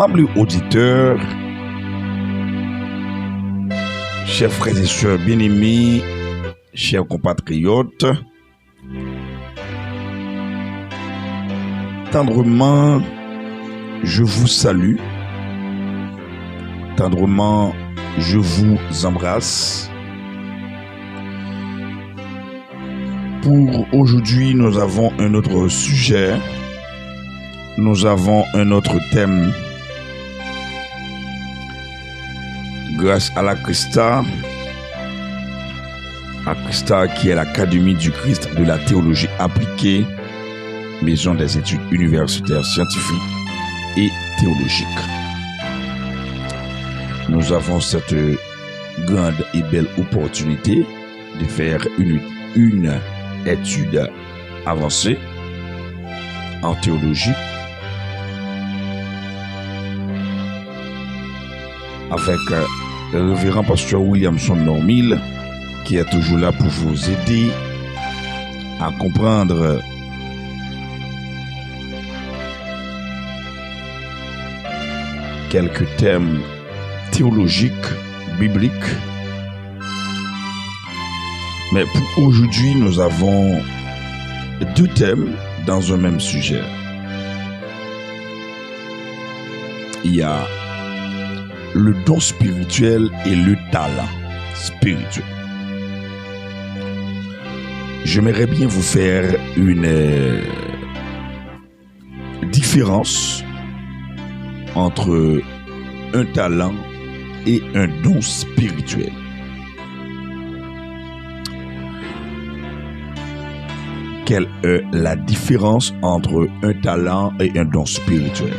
Amables auditeurs, chers frères et sœurs bien-aimés, chers compatriotes, tendrement, je vous salue, tendrement, je vous embrasse. Pour aujourd'hui, nous avons un autre sujet, nous avons un autre thème. Grâce à la Christa qui est l'Académie du Christ de la théologie appliquée, maison des études universitaires scientifiques et théologiques. Nous avons cette grande et belle opportunité de faire une étude avancée en théologie avec le révérend pasteur Williamson Normil, qui est toujours là pour vous aider à comprendre quelques thèmes théologiques, bibliques. Mais pour aujourd'hui, nous avons deux thèmes dans un même sujet. Il y a le don spirituel et le talent spirituel. J'aimerais bien vous faire une différence entre un talent et un don spirituel. Quelle est la différence entre un talent et un don spirituel?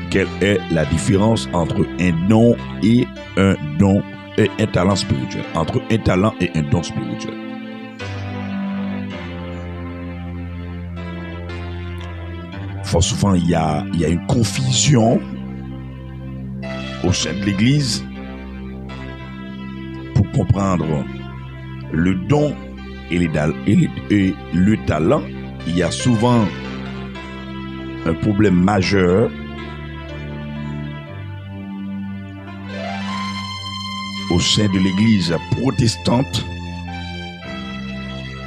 Quelle est la différence entre un don et un talent spirituel? Entre un talent et un don spirituel. Fort souvent, il y a une confusion au sein de l'Église pour comprendre le don et le talent. Il y a souvent un problème majeur au sein de l'Église protestante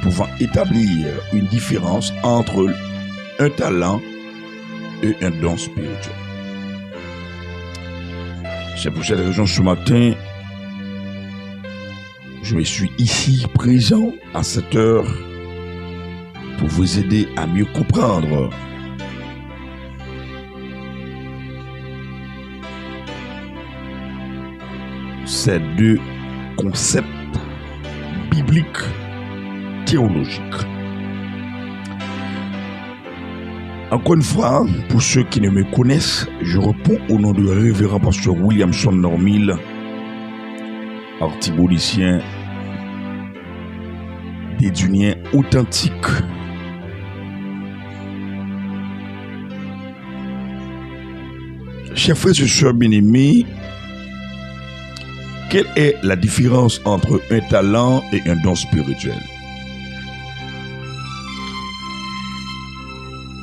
pouvant établir une différence entre un talent et un don spirituel. C'est pour cette raison, ce matin, je me suis ici présent à cette heure pour vous aider à mieux comprendre ces deux concepts bibliques théologiques. Encore une fois, pour ceux qui ne me connaissent, je réponds au nom du révérend pasteur Williamson Normil, artibolicien dédunien authentique. Chers frères et sœurs bien-aimés, quelle est la différence entre un talent et un don spirituel?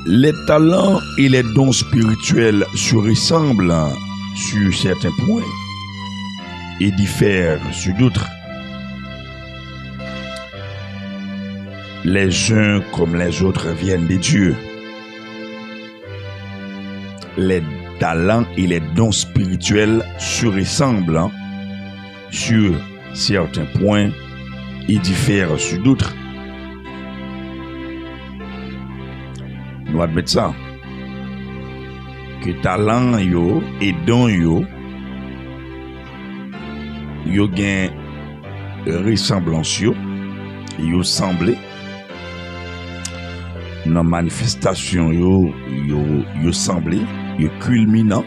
Les talents et les dons spirituels se ressemblent sur certains points et diffèrent sur d'autres. Les uns comme les autres viennent de Dieu. Les talents et les dons spirituels se ressemblent sur certains points et diffèrent sur d'autres. Nous admettons ça. Que talent yo et don yo gain ressemblance yo semblé dans manifestation yo semblé yo culminant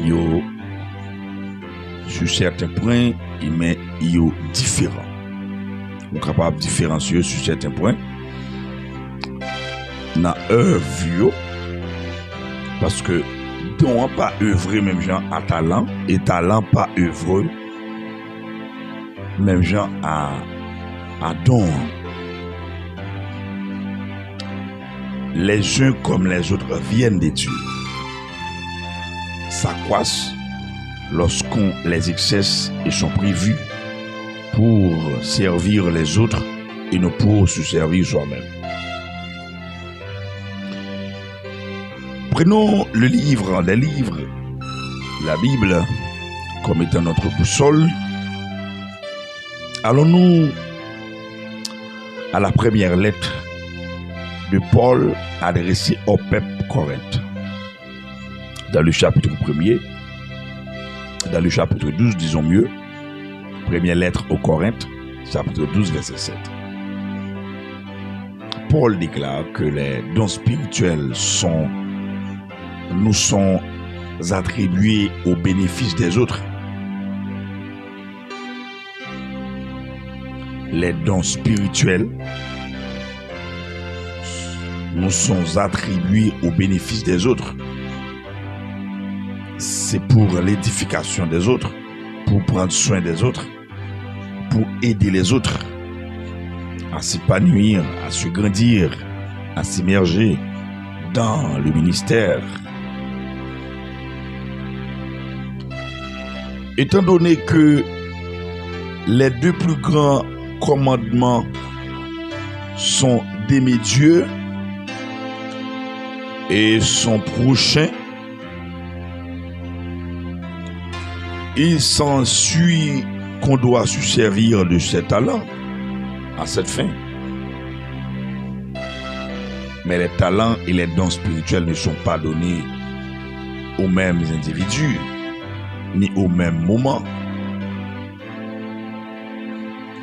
yo sur certains points mais yo différent. On est capable de différencier sur certains points dans œuvre parce que don pas œuvrer même gens à talent et talent pas œuvrer même gens à don. les uns comme les autres viennent de Dieu, s'accroissent lorsqu'on les exerce et sont prévus pour servir les autres et non pour se servir soi-même. Prenons les livres, la Bible, comme étant notre boussole. Allons-nous à la première lettre de Paul adressée au peuple Corinthe. Dans le chapitre 1er, dans le chapitre 12, disons mieux, première lettre aux Corinthes, chapitre 12, verset 7. Paul déclare que les dons spirituels nous sont attribués au bénéfice des autres. Les dons spirituels nous sont attribués au bénéfice des autres. C'est pour l'édification des autres, pour prendre soin des autres, pour aider les autres à s'épanouir, à se grandir, à s'immerger dans le ministère. Étant donné que les deux plus grands commandements sont d'aimer Dieu et son prochain, il s'ensuit qu'on doit se servir de ses talents à cette fin. Mais les talents et les dons spirituels ne sont pas donnés aux mêmes individus, ni au même moment.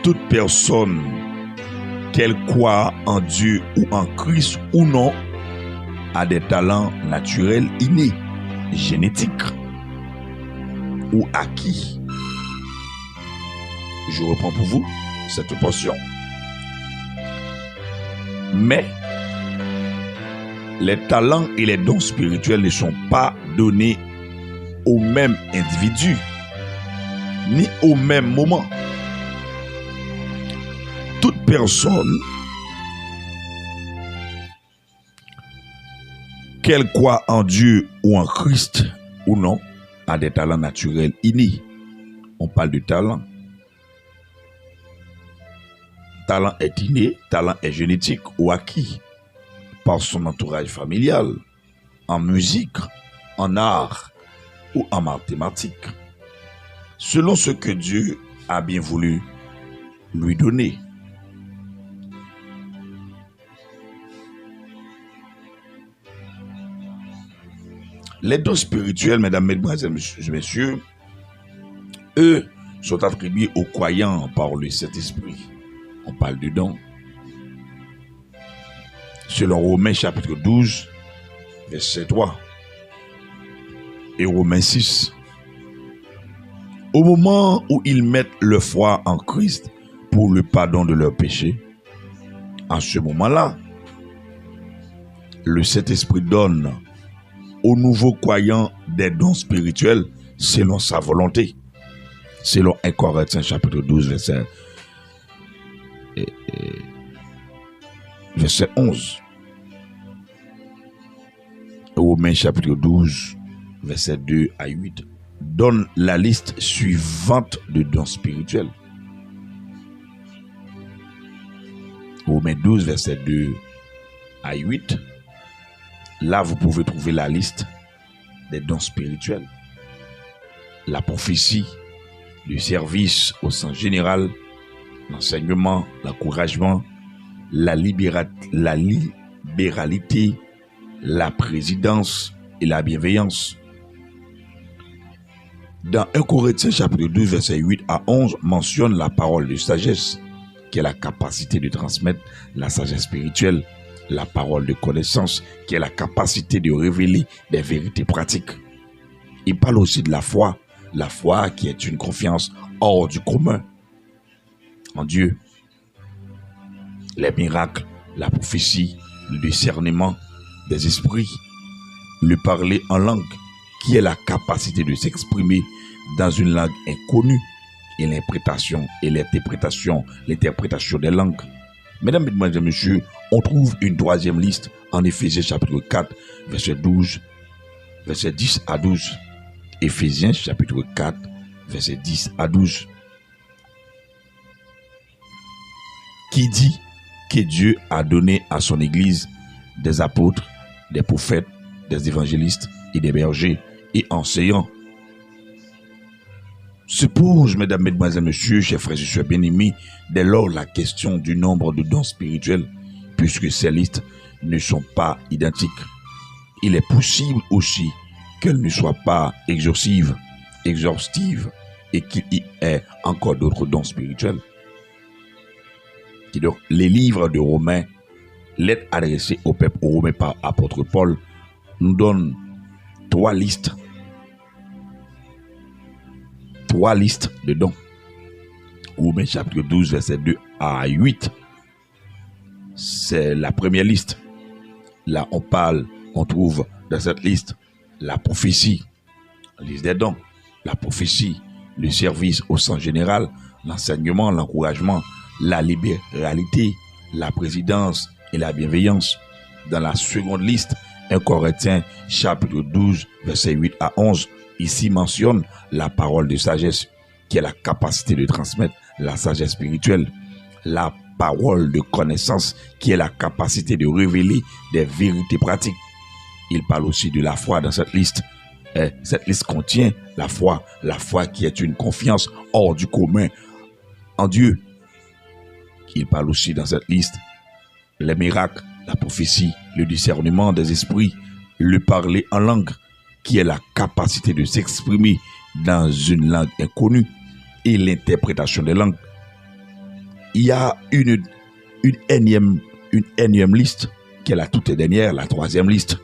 Toute personne, qu'elle croie en Dieu ou en Christ ou non, a des talents naturels innés, génétiques ou acquis. Je reprends pour vous cette portion. Mais les talents et les dons spirituels ne sont pas donnés au même individu, ni au même moment. Toute personne, qu'elle croit en Dieu ou en Christ ou non, a des talents naturels innés. On parle de talent. Talent est inné, talent est génétique ou acquis par son entourage familial, en musique, en art ou en mathématiques, selon ce que Dieu a bien voulu lui donner. Les dons spirituels, mesdames, mesdemoiselles, messieurs, eux sont attribués aux croyants par le Saint-Esprit. On parle de dons. Selon Romains chapitre 12, verset 3 et Romains 6. Au moment où ils mettent leur foi en Christ pour le pardon de leurs péchés, en ce moment-là, le Saint-Esprit donne aux nouveaux croyants des dons spirituels selon sa volonté. Selon 1 Corinthiens chapitre 12, verset 11. Romains chapitre 12, verset 2 à 8, donne la liste suivante de dons spirituels. Romains 12, verset 2 à 8. Là, vous pouvez trouver la liste des dons spirituels. La prophétie, le service au sens général, l'enseignement, l'encouragement, la libéralité, la présidence et la bienveillance. Dans 1 Corinthiens chapitre 2, verset 8 à 11, mentionne la parole de sagesse, qui est la capacité de transmettre la sagesse spirituelle, la parole de connaissance, qui est la capacité de révéler des vérités pratiques. Il parle aussi de la foi qui est une confiance hors du commun en Dieu. Les miracles, la prophétie, le discernement des esprits, le parler en langue, qui est la capacité de s'exprimer dans une langue inconnue, et l'interprétation des langues, Mesdames, Mesdemoiselles et Messieurs, on trouve une troisième liste en Éphésiens chapitre 4, verset 12, verset 10 à 12. Éphésiens chapitre 4, verset 10 à 12. Qui dit que Dieu a donné à son Église des apôtres, des prophètes, des évangélistes et des bergers et enseignants. Se pose, mesdames, mesdemoiselles, messieurs, chers frères et sœurs bien-aimés, dès lors la question du nombre de dons spirituels, puisque ces listes ne sont pas identiques. Il est possible aussi qu'elles ne soient pas exhaustives, et qu'il y ait encore d'autres dons spirituels. Et donc, les livres de Romains, lettre adressée au peuple romain par apôtre Paul, nous donnent trois listes de dons. Romains chapitre 12, verset 2 à 8. C'est la première liste. Là, on trouve dans cette liste la prophétie, la liste des dons, la prophétie, le service au sens général, l'enseignement, l'encouragement, la libéralité, la présidence et la bienveillance. Dans la seconde liste, 1 Corinthiens chapitre 12, verset 8 à 11, ici mentionne la parole de sagesse, qui est la capacité de transmettre la sagesse spirituelle. La parole de connaissance, qui est la capacité de révéler des vérités pratiques. Il parle aussi de la foi dans cette liste. Cette liste contient la foi qui est une confiance hors du commun en Dieu. Il parle aussi dans cette liste les miracles, la prophétie, le discernement des esprits, le parler en langue, qui est la capacité de s'exprimer dans une langue inconnue, et l'interprétation des langues. Il y a une énième liste, qui est la toute dernière, la troisième liste.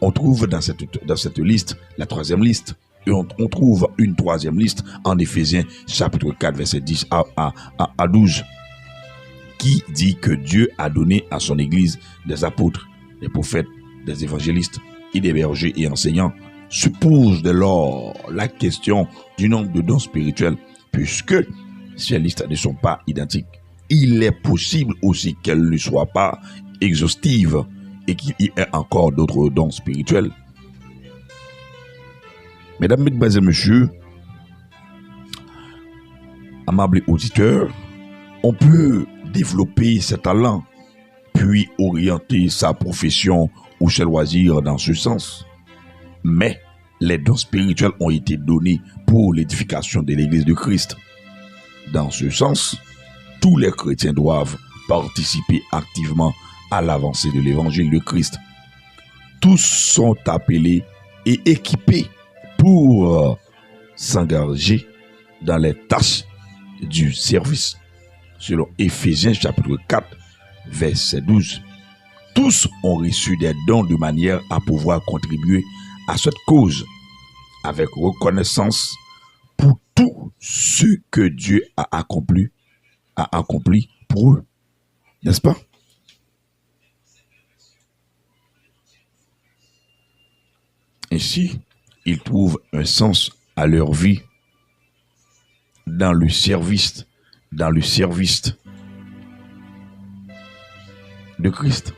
On trouve dans cette liste, la troisième liste, et on trouve une troisième liste en Éphésiens chapitre 4, verset 10 à 12, qui dit que Dieu a donné à son Église des apôtres, des prophètes, des évangélistes et des bergers et enseignants. Se pose dès lors la question du nombre de dons spirituels, puisque ces listes ne sont pas identiques. Il est possible aussi qu'elles ne soient pas exhaustives et qu'il y ait encore d'autres dons spirituels. Mesdames, Mesdemoiselles et Messieurs, amables auditeurs, on peut développer ses talents, puis orienter sa profession ou ses loisirs dans ce sens. Mais les dons spirituels ont été donnés pour l'édification de l'Église de Christ. Dans ce sens, tous les chrétiens doivent participer activement à l'avancée de l'Évangile de Christ. Tous sont appelés et équipés pour s'engager dans les tâches du service. Selon Éphésiens chapitre 4, verset 12. Tous ont reçu des dons de manière à pouvoir contribuer à cette cause avec reconnaissance pour tout ce que Dieu a accompli pour eux. N'est-ce pas? Ainsi, ils trouvent un sens à leur vie dans le service de Christ.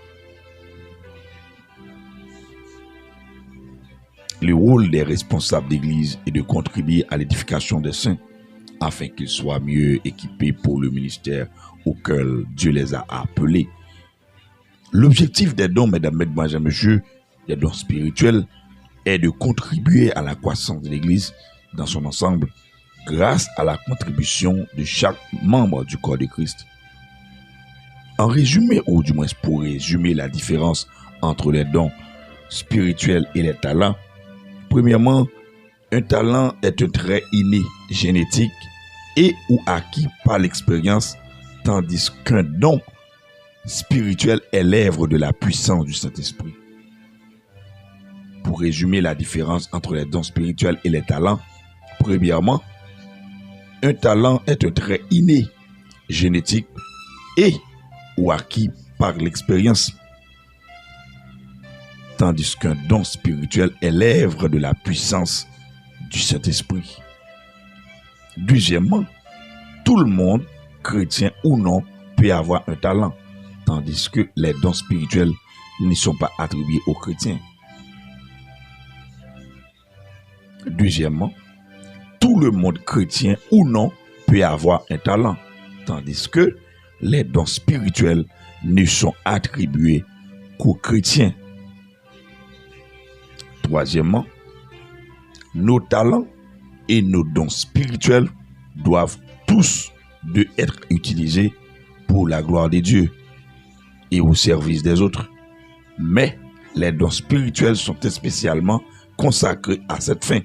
Le rôle des responsables d'église est de contribuer à l'édification des saints afin qu'ils soient mieux équipés pour le ministère auquel Dieu les a appelés. L'objectif des dons, mesdames, mesdemoiselles, messieurs, des dons spirituels, est de contribuer à la croissance de l'église dans son ensemble grâce à la contribution de chaque membre du corps de Christ. En résumé, ou du moins pour résumer la différence entre les dons spirituels et les talents, premièrement, un talent est un trait inné, génétique et ou acquis par l'expérience, tandis qu'un don spirituel est l'œuvre de la puissance du Saint-Esprit. Pour résumer la différence entre les dons spirituels et les talents, premièrement, un talent est un trait inné, génétique et ou acquis par l'expérience, tandis qu'un don spirituel est l'œuvre de la puissance du Saint-Esprit. Deuxièmement, tout le monde, chrétien ou non, peut avoir un talent. tandis que les dons spirituels ne sont pas attribués aux chrétiens. Deuxièmement, tout le monde chrétien ou non peut avoir un talent, tandis que les dons spirituels ne sont attribués qu'aux chrétiens. Troisièmement, nos talents et nos dons spirituels doivent tous être utilisés pour la gloire de Dieu et au service des autres. Mais les dons spirituels sont spécialement consacrés à cette fin,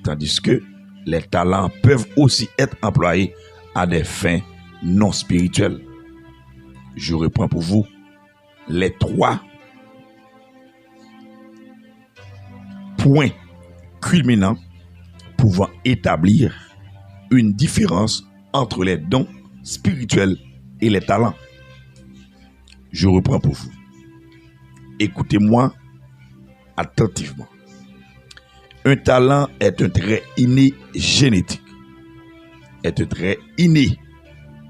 tandis que les talents peuvent aussi être employés à des fins non spirituelles. Je reprends pour vous les 3 points culminants pouvant établir une différence entre les dons spirituels et les talents. Je reprends pour vous. Écoutez-moi attentivement. Un talent est un trait inné génétique. Est un trait inné.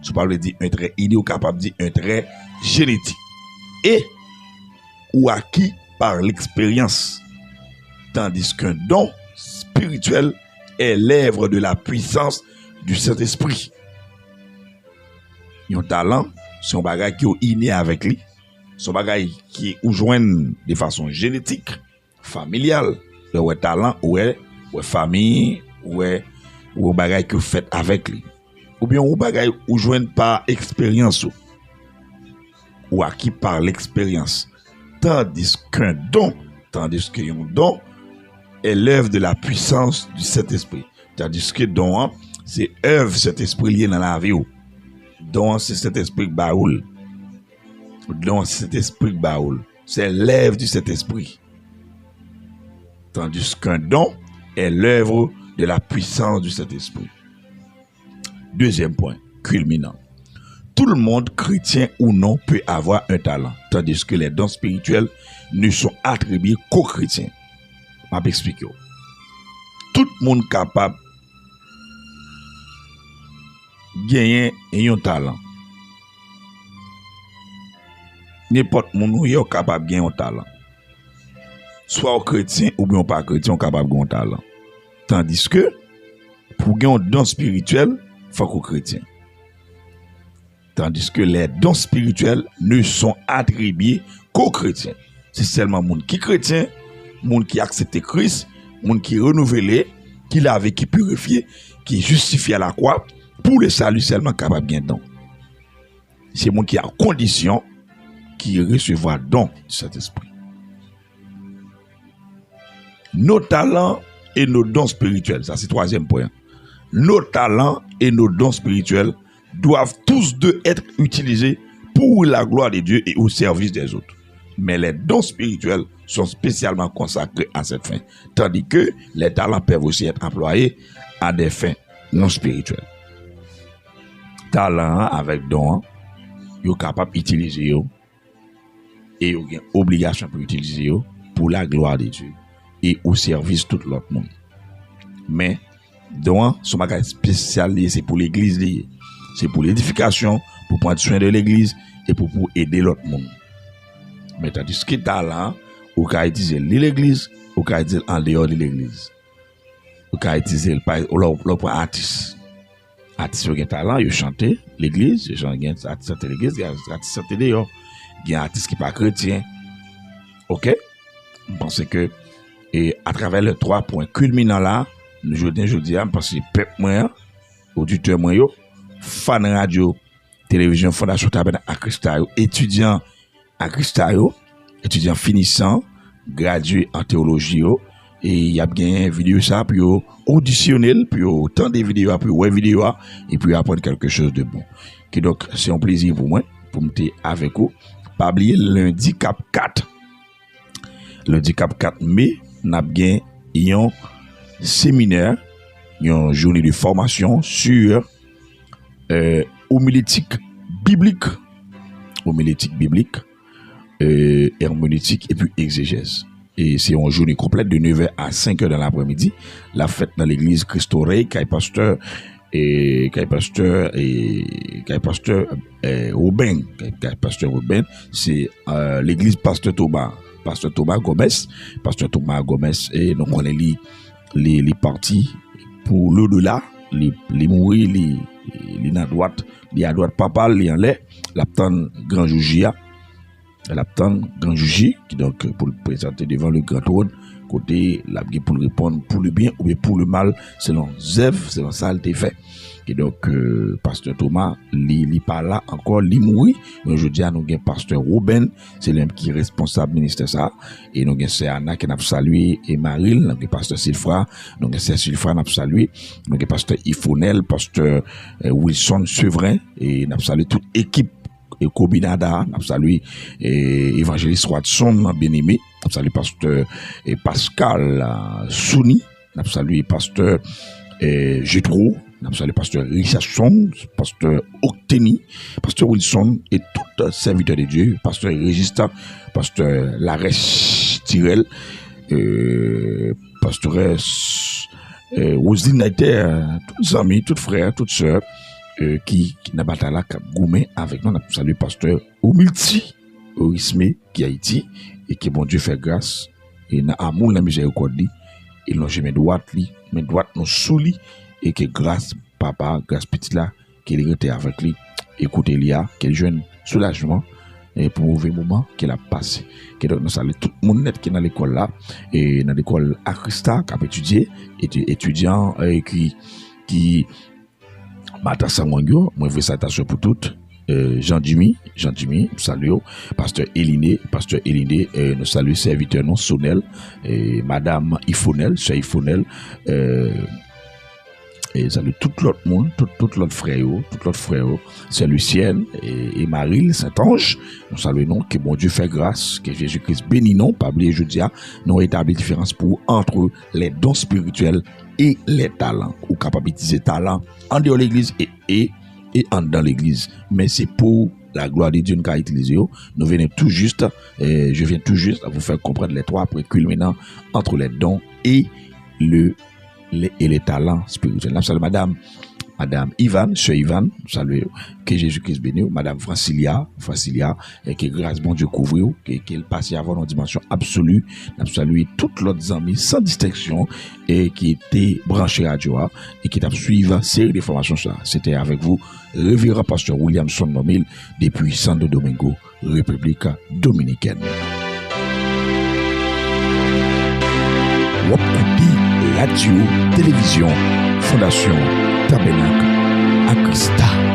Je parle de dire un trait inné ou capable de dire un trait génétique. Et ou acquis par l'expérience. Tandis qu'un don spirituel est l'œuvre de la puissance du Saint-Esprit. Un talent, c'est un bagage qui est inné avec lui. C'est un bagage qui est joint de façon génétique, familiale. Le talent, ou famille, ou bagage que vous faites avec lui. Ou bien un bagage ou joint par expérience ou acquis par l'expérience. Tandis qu'un don est l'œuvre de la puissance du Saint-Esprit. Tandis que don, c'est œuvre cet esprit lié dans la vie. Don, c'est cet esprit baoul. Don, c'est cet esprit baoul. C'est l'œuvre du Saint-Esprit. Tandis qu'un don est l'œuvre de la puissance du Saint-Esprit. Deuxième point, culminant. Tout le monde, chrétien ou non, peut avoir un talent, tandis que les dons spirituels ne sont attribués qu'aux chrétiens. Je vais expliquer. Tout le monde capable de gagner un talent. N'importe monde est capable de gagner un talent. Soit aux chrétiens ou bien pas chrétiens, capable de gagner un talent. Tandis que pour gagner un don spirituel, il faut qu'aux chrétiens. Tandis que les dons spirituels ne sont attribués qu'aux chrétiens. C'est seulement monde qui est chrétien, monde qui accepte Christ, monde qui est renouvelé, qui lavé, qui purifié, qui est justifié à la croix, pour le salut seulement capable de gagner don. C'est monde qui a condition qui recevra don de cet esprit. Nos talents et nos dons spirituels, ça c'est le troisième point. Nos talents et nos dons spirituels doivent tous deux être utilisés pour la gloire de Dieu et au service des autres. Mais les dons spirituels sont spécialement consacrés à cette fin, tandis que les talents peuvent aussi être employés à des fins non spirituelles. Talent avec don, vous êtes capable d'utiliser et vous avez obligation pour utiliser pour la gloire de Dieu et au service de tout l'autre monde. Mais don, son bagage spécial, c'est pour l'église, c'est pour l'édification, pour prendre soin de l'église et pour aider l'autre monde. Mais tandis que talent, vous pouvez utiliser l'église, vous pouvez utiliser en dehors de l'église. Vous pouvez utiliser le artiste. Artiste qui a talent, il chante l'église, il chante l'église, il chante dehors. Il y a un artiste qui n'est pas chrétien. Ok? Je pense que et à travers les 3 points culminants là, je dis, parce que peuple moi, auditeur moi, fan radio, télévision, Fondation Tabernacle à Christayo, étudiant à Christayo, étudiant finissant, gradué en théologie, et il y a bien une vidéo ça, puis auditionner, puis autant des vidéos, puis ouais vidéo, et puis apprendre quelque chose de bon. Qui donc, c'est un plaisir pour moi, pour me être avec vous. Pas oublier lundi cap 4. Lundi cap 4 mai, n'a bien un séminaire, une journée de formation sur homilétique biblique, herméneutique et puis exégèse. Et c'est une journée complète de 9h à 5h dans l'après-midi. La fête dans l'église Christ Oreille, qui est pasteur et pasteur Robin, pasteur Robin, c'est l'église Pasteur Thomas Gomez, et donc on est les partis pour l'au-delà, les mourir, les à droite papa, les en l'air, l'aptan grand jugia, qui donc pour le présenter devant le grand trône, côté la pour le répondre pour le bien ou bien pour le mal, selon Zève, selon ça il fait. Et donc pasteur Thomas li pas là encore, li mouri. Je dis à nous gain pasteur Robin, c'est lui qui est responsable ministère ça, et nous gain c'est Anna qui n'a salué, et Maril, nous gain pasteur Sylphra, nous gain c'est Sylphra n'a salué, nous gain pasteur Ifonel, pasteur Wilson Sevrin, et n'a salué toute équipe et Kobinada, n'a salué évangéliste Watson bien-aimé, n'a salué pasteur Pascal Souni, n'a salué pasteur Jetro, n'a salué pasteur Richardson, pasteur Octeni, pasteur Wilson et tout serviteur de Dieu, pasteur Régista, pasteur Larès Tirel, pasteur Roselyne Naiter, tous amis, tous frères, toutes sœurs, qui n'a pas là goumé avec nous, n'a salué pasteur Omilti, Orisme, qui a Haïti, et qui bon Dieu fait grâce, et n'a amour la miséricorde, et l'on j'ai mes droites nous souli, et que grâce papa, grâce petit là, qu'il était avec lui, écoutez Lia, qu'il jeune soulagement, et pour mauvais moment qu'il a passé. Que donc nous saluons tout le monde qui est dans l'école là, et dans l'école à Christa, qui a étudié, étudiant qui Mata Samangyo, moi je fais salutation pour toutes. Jean-Jimmy, salut, pasteur Eliné, nous saluons serviteur non Sonel, madame Ifonel, sœur Ifonel, et salut tout l'autre monde, tout l'autre frère, c'est Lucienne et Marie, Saint-Ange, nous saluons que bon Dieu fait grâce, que Jésus-Christ bénit non, pas oublier jeudi, nous établit différence entre les dons spirituels et les talents, ou capable d'utiliser talents en dehors de l'église et dans l'église, mais c'est pour la gloire de Dieu nous avons utilisé. Nous venons tout juste, je viens tout juste à vous faire comprendre les trois points culminants entre les dons et les talents spirituels. Nous saluons Madame Ivan, Sœur Ivan, salut, que Jésus-Christ bénisse, Madame Francilia, et que grâce bon Dieu couvre, qu'elle passe à avoir une dimension absolue. Nous saluons toutes les amis sans distinction et qui étaient branchés à Dieu et qui t'a suivi série de formations. C'était avec vous, Révérend Pasteur Williamson Nomil, depuis Santo Domingo, République Dominicaine. Radio, télévision, Fondation Tabernacle à Christa.